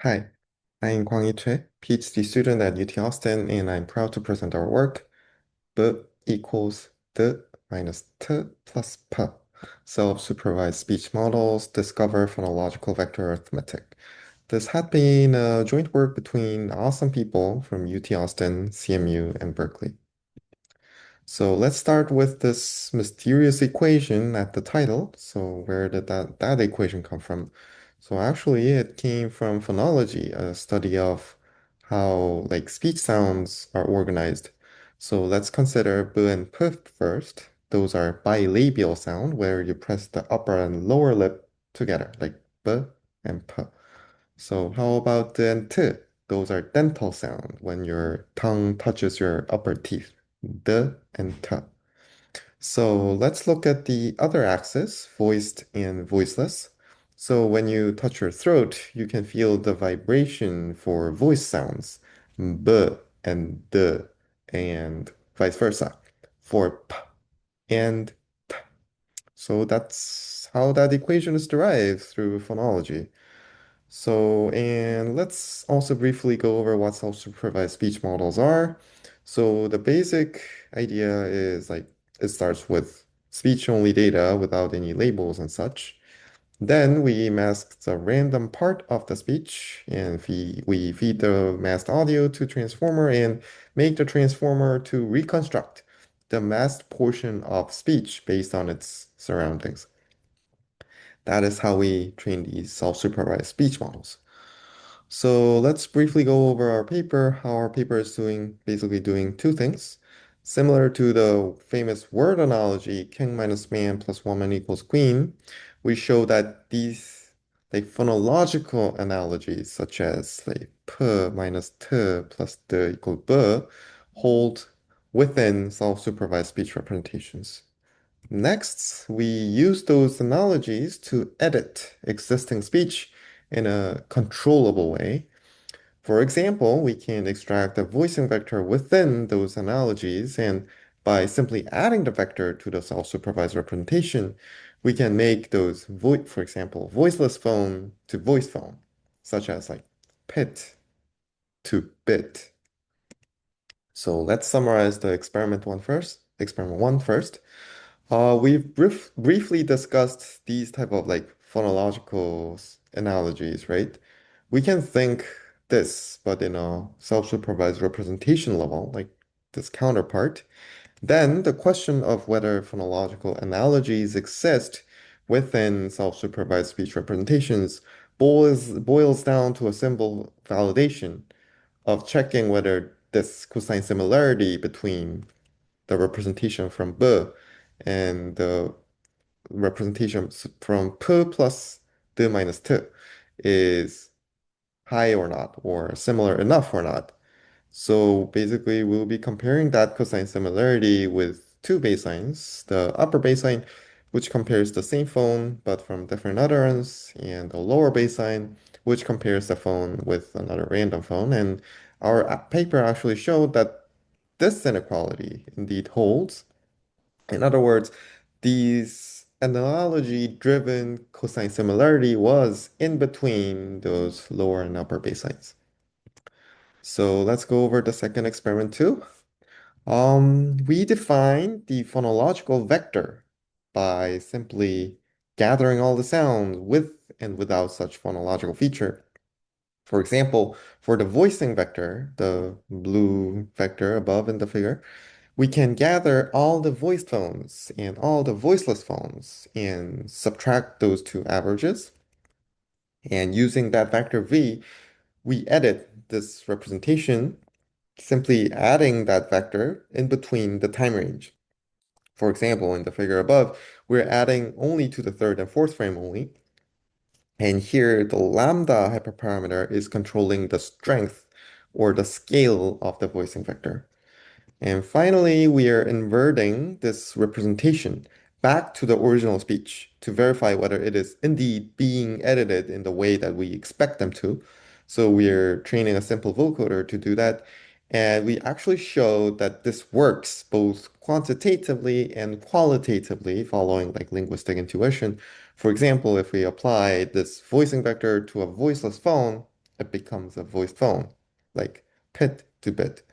Hi, I'm Kwang Yi-choi, PhD student at UT Austin, and I'm proud to present our work, B equals D minus T plus P. Self-supervised speech models discover phonological vector arithmetic. This had been a joint work between awesome people from UT Austin, CMU, and Berkeley. So let's start with this mysterious equation at the title. So where did that equation come from? So actually it came from phonology, a study of how like speech sounds are organized. So let's consider b and p first. Those are bilabial sound where you press the upper and lower lip together, like b and p. So how about the and t? Those are dental sound when your tongue touches your upper teeth, the and t. So let's look at the other axis, voiced and voiceless. So when you touch your throat, you can feel the vibration for voice sounds, b and d, and vice versa, for p and t. So that's how that equation is derived through phonology. So, and let's also briefly go over what self-supervised speech models are. So the basic idea is like it starts with speech-only data without any labels and such. Then we mask the random part of the speech and we feed the masked audio to transformer and make the transformer to reconstruct the masked portion of speech based on its surroundings. That is how we train these self-supervised speech models. So let's briefly go over our paper, how our paper is basically doing two things. Similar to the famous word analogy, king minus man plus woman equals queen, we show that these like phonological analogies, such as like p minus t plus d equals b, hold within self-supervised speech representations. Next, we use those analogies to edit existing speech in a controllable way. For example, we can extract a voicing vector within those analogies, and by simply adding the vector to the self-supervised representation, we can make those, for example, voiceless phone to voice phone, such as like pit to bit. So let's summarize the experiment one first. We've briefly discussed these type of like phonological analogies, right? We can think this, but in a self-supervised representation level, like this counterpart. Then the question of whether phonological analogies exist within self-supervised speech representations boils down to a simple validation of checking whether this cosine similarity between the representation from B and the representation from P plus D minus T is high or not, or similar enough or not. So basically, we'll be comparing that cosine similarity with two baselines, the upper baseline, which compares the same phone but from different utterance, and the lower baseline, which compares the phone with another random phone. And our paper actually showed that this inequality indeed holds. In other words, these analogy-driven cosine similarity was in between those lower and upper baselines. So let's go over the second experiment too. We define the phonological vector by simply gathering all the sounds with and without such phonological feature. For example, for the voicing vector, the blue vector above in the figure, we can gather all the voiced phones and all the voiceless phones and subtract those two averages. And using that vector v, we edit this representation, simply adding that vector in between the time range. For example, in the figure above, we're adding only to the third and fourth frame only. And here, the lambda hyperparameter is controlling the strength or the scale of the voicing vector. And finally, we are inverting this representation back to the original speech to verify whether it is indeed being edited in the way that we expect them to. So we're training a simple vocoder to do that. And we actually showed that this works both quantitatively and qualitatively following like linguistic intuition. For example, if we apply this voicing vector to a voiceless phone, it becomes a voice phone, like pit to bit.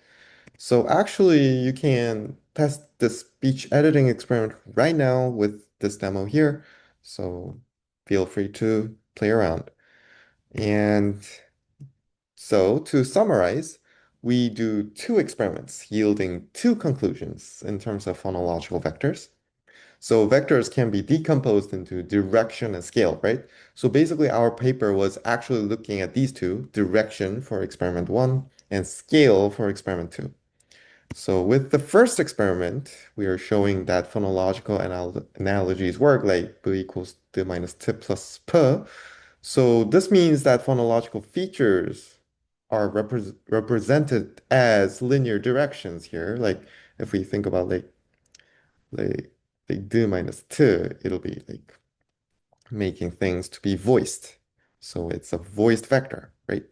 So actually, you can test the speech editing experiment right now with this demo here. So feel free to play around. And so to summarize, we do two experiments yielding two conclusions in terms of phonological vectors. So vectors can be decomposed into direction and scale, right? So basically our paper was actually looking at these two, direction for experiment one and scale for experiment two. So with the first experiment, we are showing that phonological analogies work like b equals d minus t plus p. So this means that phonological features are represented as linear directions here. Like if we think about like like d minus t, it'll be like making things to be voiced. So it's a voiced vector, right?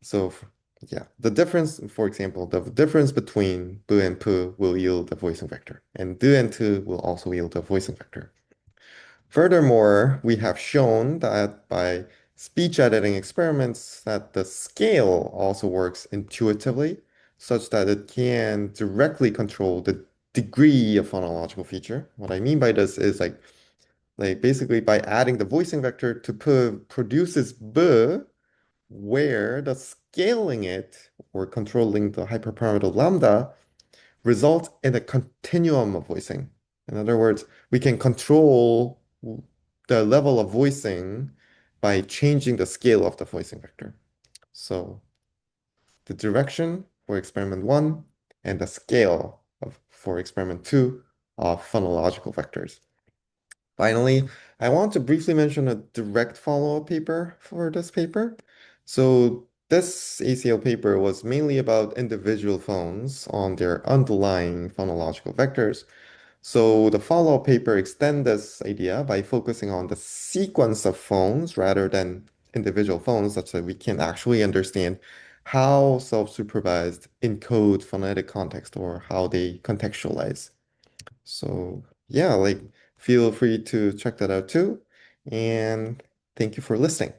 So yeah, the difference, for example, the difference between bu and pu will yield a voicing vector, and du and tu will also yield a voicing vector. Furthermore, we have shown that by speech editing experiments that the scale also works intuitively, such that it can directly control the degree of phonological feature. What I mean by this is like basically by adding the voicing vector to produces b, where the scaling it or controlling the hyperparameter lambda results in a continuum of voicing. In other words, we can control the level of voicing by changing the scale of the voicing vector. So the direction for experiment one and the scale for experiment two of phonological vectors. Finally, I want to briefly mention a direct follow-up paper for this paper. So this ACL paper was mainly about individual phones on their underlying phonological vectors. So the follow-up paper extends this idea by focusing on the sequence of phones rather than individual phones, such that we can actually understand how self-supervised encode phonetic context or how they contextualize. So yeah, like feel free to check that out too. And thank you for listening.